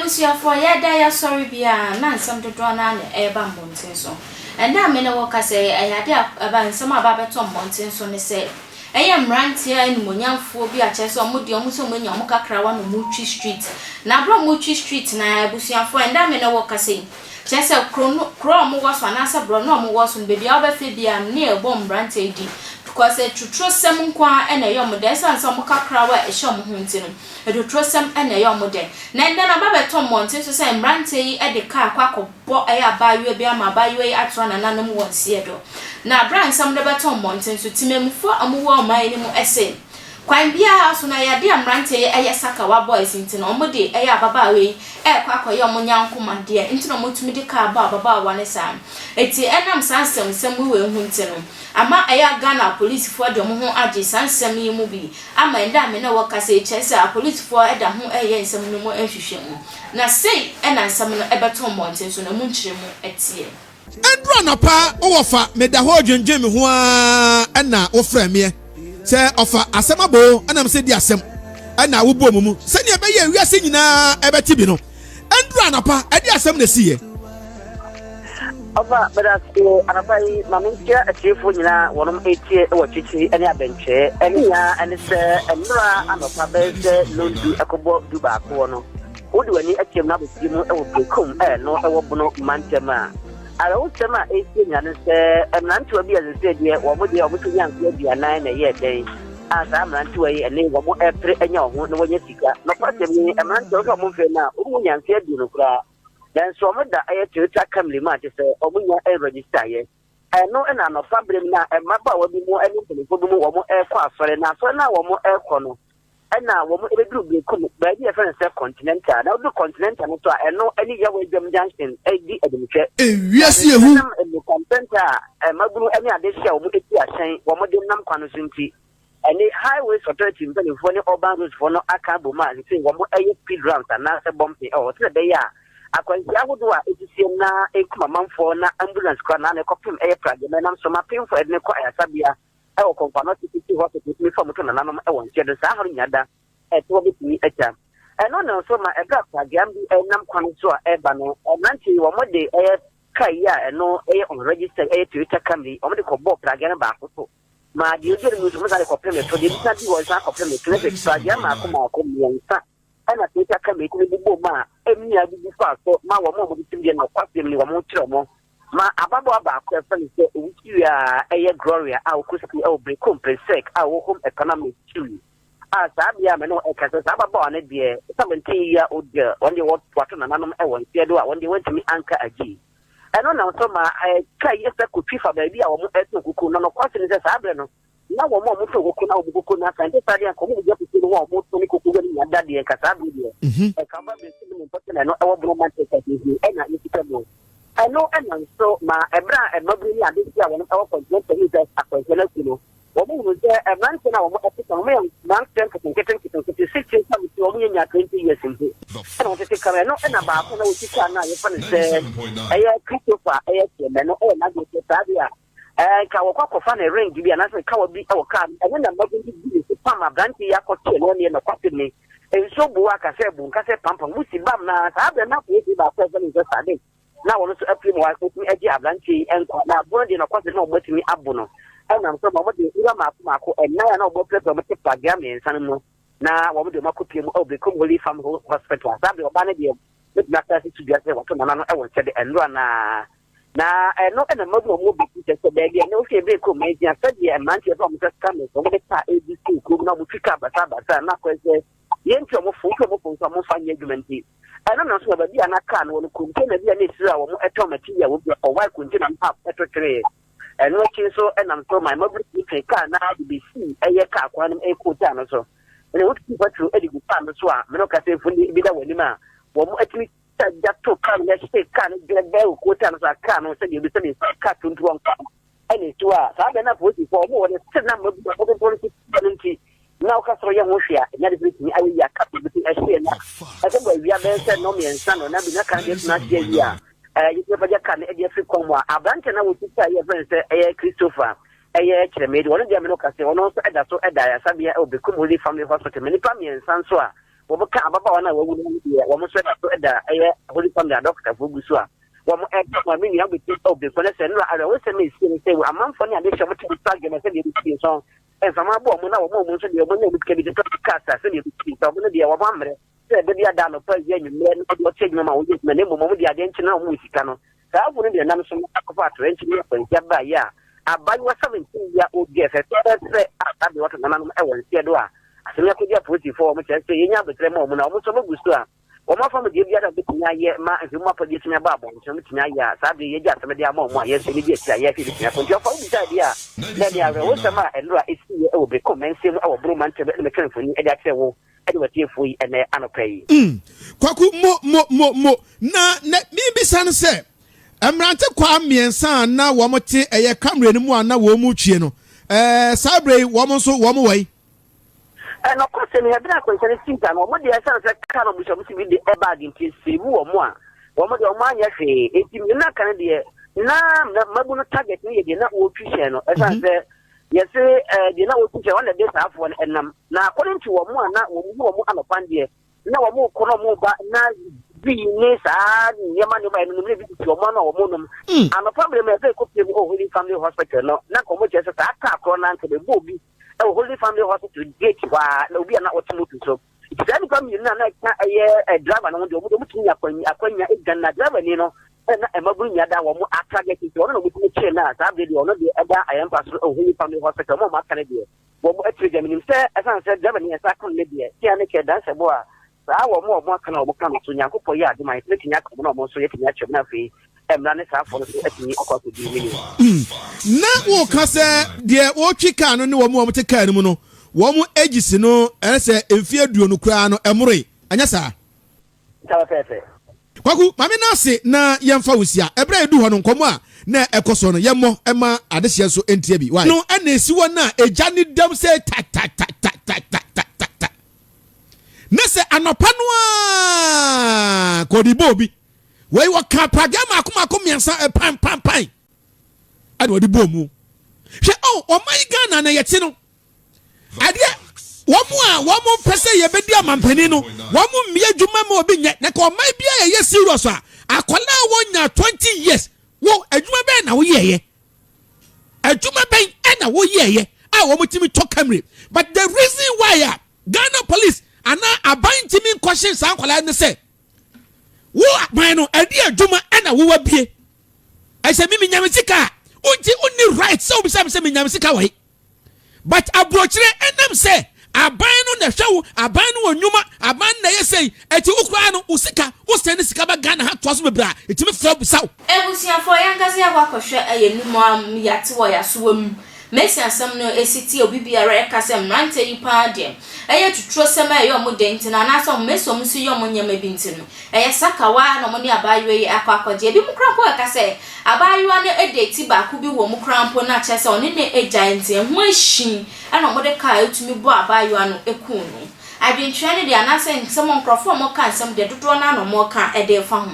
Abusia for ya dia sorry bia na nsam dodo na e ba mbonten so. Enda me ne wo ka say ayade aba nsam aba beto mbonten so ne say eye mrantie animonyamfo bi a chese omudi omuso omunya omukakra wa no Muchi Street. Na bro Muchi Street na abusia for enda me ne wo ka say chese kro mo wo so anasa bro no mo wo so bebi a obefe bia ne e bom mrantie di because a trusem nkwa ena yom de san so mukakra wa e shom ho ntino edo trusem ena yom de na nda na ba beto monte so say mrantie yi e de ka akwakobo e abayo bi ama abayo yi atro na nanom wonse edo na brand sam de beto monte so timemfo amuwo omai ni mu ese kwan bia so na yade mrantie eye Sakawa Boys ntino omode eye ababa we kwakoye omunyankoma de ntino motumi de ka ababa wa ne sam eti enam sansem sem we hu ntino ama aya Ghana police for de mo ho age sansem yi mu bi ama nda me na wakase chese a police for eda ho eye nsem no mo ahwehwe mu na sei ena nsem no ebeto monten so na mu nkyire mu etie Edra na pa owofa meda ho dwendwen me ho a na wo fra me se ofa asem abo anam se di asem ana wo bo mu se ne be ye wiase nyina ebeti bi no Edra na pa edi asem na siye Oba berasko anapai mamintia atiefo nyina wonom etie wo chichi ene abenche ene ya ene se enra anopa beze londu ekobo duba ko no wodi wani atiem na besi mu ewo bekum no ewo bono mantema ala utema etie nyane se emnantu obi azese die wo mo de obutu nyanko bia nan na ye den asa emnantu ayi ene wo mo epre enya ho no wonya sika no patem ni emnantu o mo fe na wo nyanko bi no kura then so mo da aye Tvgh kamli ma te se omunya register ye no na no fabrem na maba wa bi mo eni telefo bi mo wo mo kwa afere na so na wo mo ko no na wo mo ebedru bi ko ba bi e fe se continental na do continental no to no eni ya we jam junction di edimtwe wiase ehu no continental magunu eni ade hia wo mo eti ahyen wo mo de nam kwano so nti eni highway authority telefo ni urban roads for no aka bo ma nti wo mo speed ramps na se bumping o te de ya akwanti agudu a etisiem na ekuma manfo na ambulance kwa na ekopim eye pragema nam so mapim for edne kwa asabia e okonfa no titi hospital mi fo moto na nanom e won chedo sa haru nyada e to bi timi echa no no so ma ega pragem bi nam kwano so a eba no nanti wo mode eye kai ya no eye on register eye Tvgh kamli o mode ko bo pragem ba ko ma di oje mi so mo sa ko prem to di sa di wo sa ko prem clinic pragem ma ko mi nsa ana Tvgh kamli ko bi bo ma emi adi bi fa so ma wo mo bi tim na kwasem ni wo mo kire mo ma ababo aba ko fa ni se wuti ya eye gloria a okuski e breakum presec a wo home economic too a sabia me no e kasa sababa ne de 17 year old girl only what na nanom e won tie do a won de want me anka agi eno na so ma kai yesa ko twifa ba bi a wo mo eto kuku no kwasem se sabre no na wo mo to kuku na wo kuku na kan de sade ko mo je kuku no wo mo to ni kuku ga ni ada de kasa bi de e ka ba be simu mo to na no e wo bro man te ka bi e na ni kita mo I know and so ma ebra e mabri ade sia won awo content to use akwentela kuno wo mo no je e man se na wo mo epita mo yan man ten ka keten 16 ka mi wo mo nya 20 years nti no te kare no e na ba ko na wo tika na ye fa ne se e ya Christopher e ya se me no e na go te sabia ka wo kwa fa na ring bi na se ka wo bi e wo ka e na mabri bi se pa ma branti ya ko te no ne na kwate ni e so buwa ka se bu ka se pampa musi bam na sabia na ko e ba ko e ni se sade na wono so aprim wa ko mi agi ablanti enko na bondi na kwase na obatimi abono na so mo de ira maako na ya na obo prepare mo tipa ga me nsan no na wo mo de makopie mu obekom holy farm hospital sabe oba na de na kasi tu dia se wato na no e won chede enro na no na mabu mo bi ti se be dia na o se be ko me dia se dia man ti so mo se ka me so mo de ta ABC ko na mo fika basa na ko se yento mo fu so mo fanye adwumenti ana na so ba bia na ka no no container bia na esira wo mo eto material wo bia o why container mpa eto eno chi so enam so my mobile ka na be see eye ka kwa no e ko ta no so ene wo ti patru e di gu pa no so a me no ka se fundi bi da wani ma wo mo atimi ta jato ka na se ka no gbe ko ta no so ka no se bi se bi ka tuntu on ka ene to a sa be na po si fo mo wo se na mo bi ko to ti nti na ka so ye ho hwea nya de bi ni ayi ya ka bi ti ahwe na ase bo wi abe se no me nsa no na bi na ka de na se ya you never can e free come wa abante na wo ti ta ye friend say Christopher Kiremedi one dia me no ka se ono so eda ya sabia e obekum holy family hospital me ni pa me nsa so a wɔbɛka ababaawa no a wawu no deɛ wɔn nso da ɛyɛ holy family doctor fo gu so a wɔn ɛka wɔn mi nua bɛti ɔbɛ kɔnɛ sɛ no ara wɔsɛ me esi ne sɛ amanfo ne ade hyɛ mo ti tag na sɛ deɛ bi so ɛnfama bɔ mo na wɔn nso deɛ wɔn na bi bi tɔ kasa sɛ deɛ bi tɔ mo deɛ wɔn amrɛ sɛ de bi ada no pa yɛ nyumɛ no de ɔkyɛ nyuma ma wɔn yɛ ne mo de ade nkyɛn na wɔn sika no saa afɔ no deɛ nam so akɔfa atɔrɛ nkyɛn yɛ pɛntia ba yɛ a abayewa 17 ya obi ɛfɛ sɛ ade wɔtɔ nananom ɛwɔ nseɛ do a asɛm akɔdi apolisifoɔ wɔn kyerɛ sɛ yɛnya abɛtrɛ ma wɔn na wɔn nso bɛgu so a wɔn afa mo deɛ biara bɛtumi ayɛ ma nhwɛmu apɔdeɛ tumi aba abɔ nkyɛn bɛtumi ayɛ a saa de yɛgye asɛm de ama wɔn a yɛsɛ ne bi akyira yɛ afi bɛtumi akɔ nti ɔfa wo bisa deɛ a na deɛ awerɛ wɔsɛm a ɛnora ɛsi yɛ ɛwɔ bɛkɔ mɛnsɛm ɛwɔ boroma ntɛm ɛne mɛka mfoni ɛde akyerɛ wo ɛde wɔtiefoɔ yi ɛnɛ anɔpa yi kwaku mo na bibisa no sɛ mmerante kwa mmiɛnsa na wɔn te ɛyɛ kamera no mu a na wɔn mu twie no saa bere wɔn nso wɔn wɔ yi no kɔsɛ ne yɛbɛn akɔnhyɛ ne sinta no wɔn deɛ ɛsɛn sɛ kaa no busua musi bi de ɛbaage nti seebu wɔn a wɔn deɛ wɔn anyɛ hwee eti mi na kan deɛ na mabu no target ne yɛ deɛ na wɔtwi hyɛ no ɛsɛn sɛ yɛsɛ deɛ na wɔtwi hyɛ wɔn na de saafoɔ no ɛnam na according to wɔn a na wɔn anɔpan deɛ na wɔn kɔ na wɔn ba na bi ne saa nneɛma nneɛma yɛn no bi ti wɔn na wɔn nom anɔpa bere mu yɛsɛ ekɔpie mu Holy Family Hospital no na kɔn mo kyerɛ sɛ saa kaa korɔ na nkɛbɛ bɔ obi Holy Family Hospital gate wa na obi na otumotu so itani kwa mi na ka eye driver na mo tumi akwanya egana driver ni no na emaburu nya da wo mo target ti ono no mo tumi che na sa be de ono de eda ayampa so Holy Family Hospital mo ma kane de wo mo Tvgh minim se esan se driver ni esa kan le de ti ane ke dan se bo a sa wo mo aka na wo kan so nyankopɔ ya de man tumi nya kan na mo so ye tumi atwem na fe emra ne sa fo so atumi akwato di mi na wo ka sɛ deɛ wotwi kaa no ne wɔn te kaa no mu no wɔn agisi no ɛsɛ emfie aduonu kura no ɛmore anya saa kwaku mame na ase na yɛmfa wosia ɛbrɛ edu hɔ no nkɔmɔ a na ɛkɔ no yɛmmɔ ɛma adehye so entie bi why no ɛna esi wɔ na egya ne dam sɛ ta na sɛ anɔpa no a kɔdi bobi wei wɔka pragama akoma miɛnsa pan ade wɔde bɔ mu hwɛ ɔman Ghana na yɛte no adeɛ wɔn pɛ sɛ yɛbɛdi amampani no wɔn mmea adwuma ma obi nyɛ na ka ɔman bia yɛyɛ serious a akɔla a wɔnya 20 years wo adwuma bɛn na woyɛyɛ adwuma bɛn ɛna woyɛyɛ a wɔn timi tɔ camera but the reason why Ghana police ana aban timi nkɔhye saa akɔla ne sɛ wo aban no adi adwuma ɛna wo wabie ɛsɛ mimi nyamesika unti uni right so bisa me nyamesika wai but abrochire enam say aban no na hwewo aban no onwuma aban na yesei eti ukura no usika usene sika ba Ghana ha toaso bebra etimi fra bisaw ebusiafo yankase akwakohwe ayenumu am yate wo yasowam Messi asem no esiti obi biara ekase mrante yi pa de eye tuturo sem aye omo de ntina na so Messi omo si yomo nyama bi ntino eye Sakawa no mo ne abayewa yi akwakoje bi mukrampo ekase abayewa no edeti ba ku bi wo mukrampo na chese oni ne agent ho ahyin ana mo de ka etumi bo abayewa no ekunu adwentwe ne de anase nsem nkrofo mo ka nsem de dodo na no mo ka ede fa ho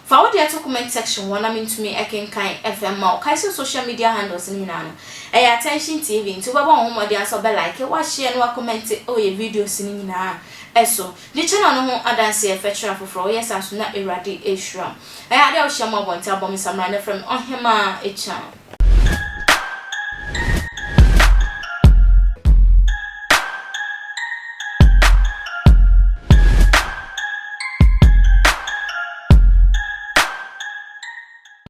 Forward the comment section one to me ekenkan FM ma okaisi social media handles ni na no. Attention TV nti baba ho de aso be like wa share no comment ye videos ni na. Eso the channel no ho adanse feature for yes aso na erade ehura. Ade o share mo bonta bom samra na from ohema echa.